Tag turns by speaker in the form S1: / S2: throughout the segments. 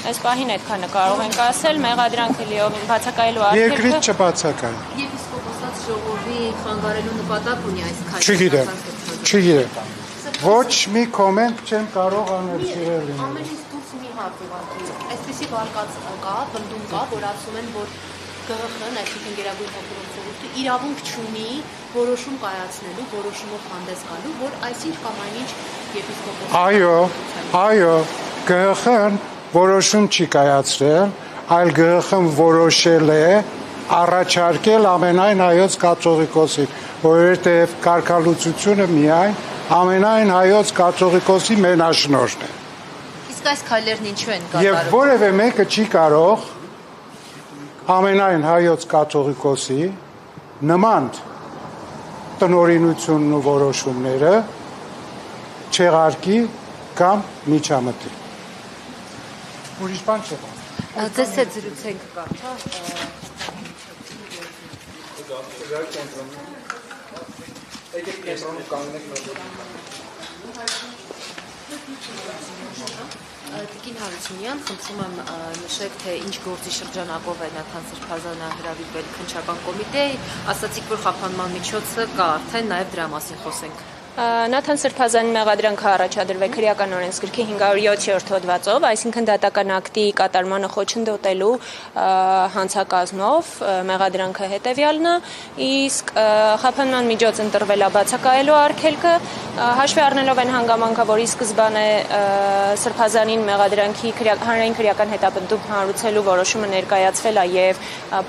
S1: այս պահին այդքանը կարող ենք ասել, մեղադրանքը լիովին բացակայելու արգելքը։
S2: Երկրից չբացակայ։
S3: Եպիսկոպոսած ժողովի խանգարելու նպատակ ունի այս քայլը։
S2: Չգիտեմ։ Ոչ մի կոմենտ չեմ կարող անել սիրելի։
S3: Ամենից դուրս մի հարց ուղղակի։ Այսպեսի վարկած կա, բնդում կա, որ ասում են, որ ԳՀԽ-ն, այսինքն Գերագույն հոգևոր խորհուրդը իրավունք չունի որոշում կայացնելու, որոշումով հանդես գալու, որ այսինչ կամ այնինչ եպիսկոպոսը։
S2: Այո, ԳՀԽ-ն որոշում չի կայացրել, այլ ԳՀԽ-ն որոշել է առաջարկել ամենայն հայոց կաթողիկոսին, որովհետև կարգալուծությունը միայն ամենայն հայոց կաթողիկոսի մենաշնորհն է։
S3: Իսկ այս քայլերն ինչու են կատարվում։
S2: Եվ որևէ մեկը չի կարող ամենայն հայոց կաթողիկոսի նման տնօրինությունն ու որոշումները չեղարկի կամ միջամտի։ Ուրիշ բան չէ։
S3: Ձեզ հետ զրուցենք կարճ, Տիկին Հարությունյան, խնդրում եմ նշեք, թե ինչ գործի շրջանակով է Նաթան Սրբազանը հրավիրվել քննչական կոմիտեի, ասացիք, որ խափանման միջոցը կա, արդեն նաև դրա մասին խոսենք։
S1: Նաթան Սրբազանի մեղադրանքը առաջադրվել քրեական օրենսգրքի 507-րդ հոդվածով, այսինքն դատական ակտի կատարմանը խոչընդոտելու հանցակազմով մեղադրանքը հետևյալն է, իսկ խափանման միջոց ընտրվել է բացակայելու արգելքը, հաշվի առնելով այն հանգամանքը, որ ի սկզբանե Սրբազանին մեղադրանքի հանրային քրեական հետապնդում հանրուցելու որոշումը ներկայացվել է եւ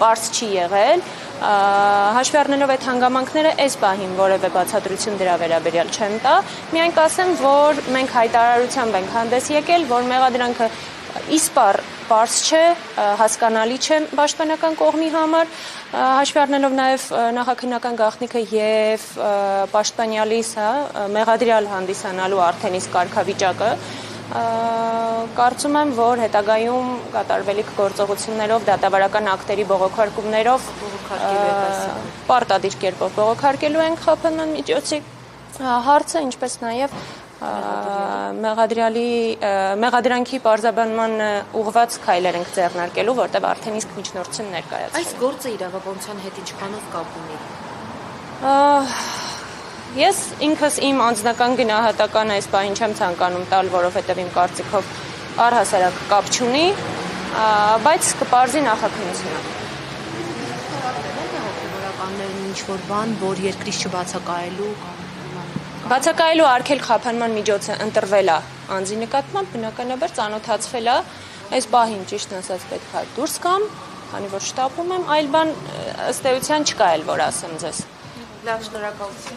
S1: պարզ չի եղել, հաշվի առնելով այդ հանգամանքները այս պահին որևէ բացատրություն դրա վերաբերյալ չեմ տա, միայն կասեմ, որ մենք հայտարարությամբ ենք հանդես եկել, որ մեղադրանքը իսպառ պարզ չէ, հասկանալի չէ պաշտպանական կողմի համար, հաշվի առնելով նաև նախաքննական գաղտնիքը եւ պաշտպանյալիս, մեղադրյալ հանդիսանալու արդեն իսկ կարգավիճակը, կարծում եմ, որ հետագայում կատարվելիք գործողություններով, դատավարական ակտերի բողոքարկումներով պարտադիր կերպով բողոքարկելու ենք խափանման միջոցի հարցը, ինչպես նաև մեղադրանքի պարզաբանման ուղղված քայլեր ենք ձեռնարկելու, որտեղ արդեն իսկ միջնորդություն ներկայացվել։
S3: Այս գործը իրավաբանության հետ ինչքանով կապ ունի։
S1: Ես ինքս իմ անձնական գնահատականը այս պահին չեմ ցանկանում տալ, որովհետև իմ կարծիքով առհասարակ կապ չունի, բայց կպարզի նախաքննությունը։
S3: Հոգևորականներն ինչ-որ բան, որ երկրից չբացակայելու
S1: Բացակայելու արգելք խափանման միջոցը ընտրվել է անձի նկատմամբ, բնականաբար ծանոթացվել է, այս պահին ճիշտն ասած պետք է դուրս գամ, քանի որ շտապում եմ, այլ բան ըստ էության չկա էլ որ ասեմ ձեզ։
S3: Լավ, շնորհակալություն։